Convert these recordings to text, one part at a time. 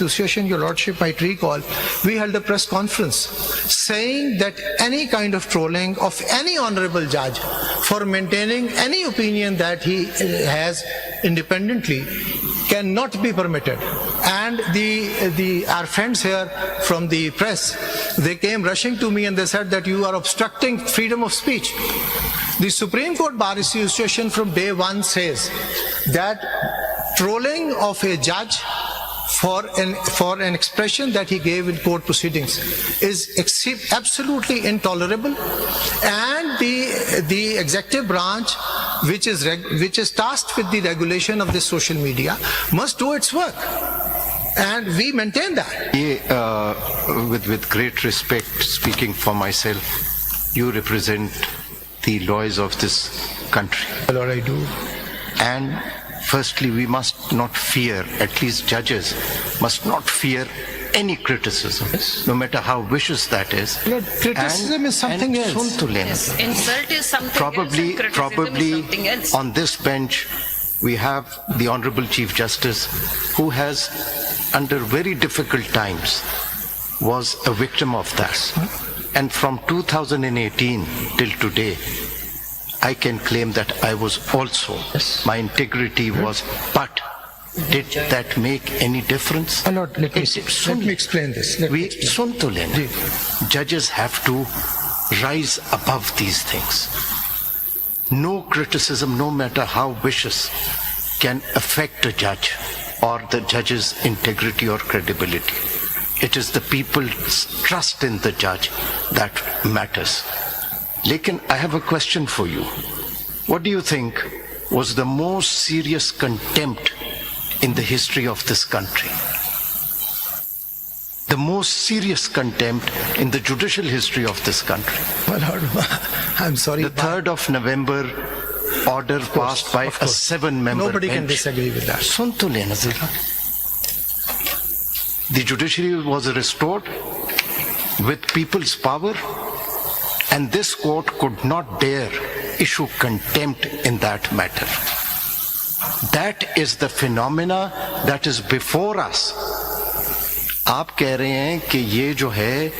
Association, your Lordship might recall, we held a press conference saying that any kind of trolling of any honorable judge for maintaining any opinion that he has independently cannot be permitted. And our friends here from the press, they came rushing to me and they said that you are obstructing freedom of speech. The Supreme Court Bar Association from day one says that trolling of a judge for an expression that he gave in court proceedings is absolutely intolerable, and the executive branch, which is tasked with the regulation of this social media, must do its work, and we maintain that. With great respect, speaking for myself, you represent the lawyers of this country. Lord, I do. And firstly, we must not fear, at least judges must not fear any criticism, no matter how vicious that is. Lord, criticism is something else. Yes, insult is something Probably, else, and criticism is something else. on this bench, we have the Honorable Chief Justice, who has, under very difficult times, was a victim of that. And from 2018 till today, I can claim that I was also, my integrity was, but did that make any difference? Lord, let me explain this. Sun to lena. Judges have to rise above these things. No criticism, no matter how vicious, can affect a judge or the judge's integrity or credibility. It is the people's trust in the judge that matters. Lekin, I have a question for you. What do you think was the most serious contempt in the history of this country? The most serious contempt in the judicial history of this country. My Lord, I'm sorry. The 3rd of November order passed by a 7-member Nobody bench. can disagree with that. Sun to lena zara. The judiciary was restored with people's power, and this court could not dare issue contempt in that matter. That is the phenomena that is before us. आप कह रहे हैं कि ये जो है,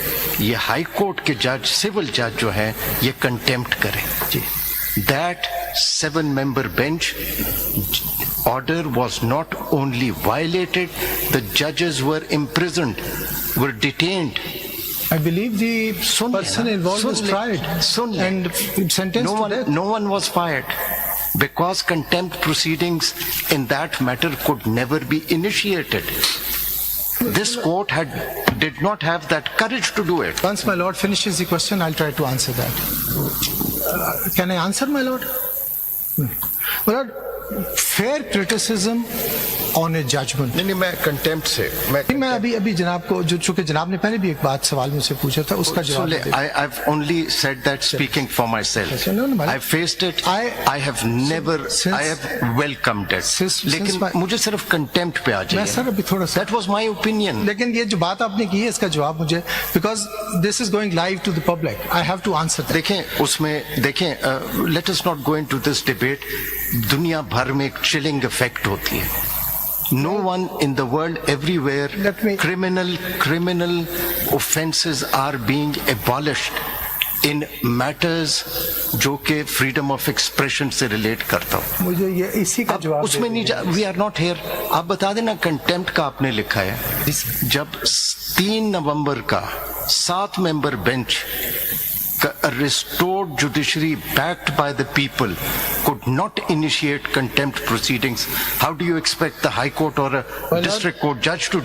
ये high court के जज, सिविल जज जो है, ये कंटेम्प्ट करें. That 7-member bench order was not only violated, the judges were imprisoned, were detained. I believe the person involved was tried and sentenced to death. No one was fired, because contempt proceedings in that matter could never be initiated. This court did not have that courage to do it. Once my Lord finishes the question, I'll try to answer that. Can I answer, my Lord? My Lord, fair criticism on a judgment. नहीं मैं contempt से मैं अभी जनाब को जो चूंकि जनाब ने पहले भी एक बात सवाल मुझसे पूछा था उसका जवाब I've only said that speaking for myself. I faced it. I have never. I have welcomed it. लेकिन मुझे सिर्फ contempt पे आ जाइए. मैं सर अभी थोड़ा सा. That was my opinion. लेकिन ये जो बात आपने की है इसका जवाब मुझे because this is going live to the public. I have to answer that. देखें let us not go into this debate. दुनिया भर में एक chilling effect होती है. No one in the world, everywhere, criminal offences are being abolished in matters जो के freedom of expression से relate करता हूँ. मुझे ये इसी का जवाब उसमें नहीं we are not here. आप बता देना contempt का आपने लिखा है. जब 3 नवंबर का 7-member bench, a restored judiciary backed by the people could not initiate contempt proceedings, how do you expect the High Court or a district court judge to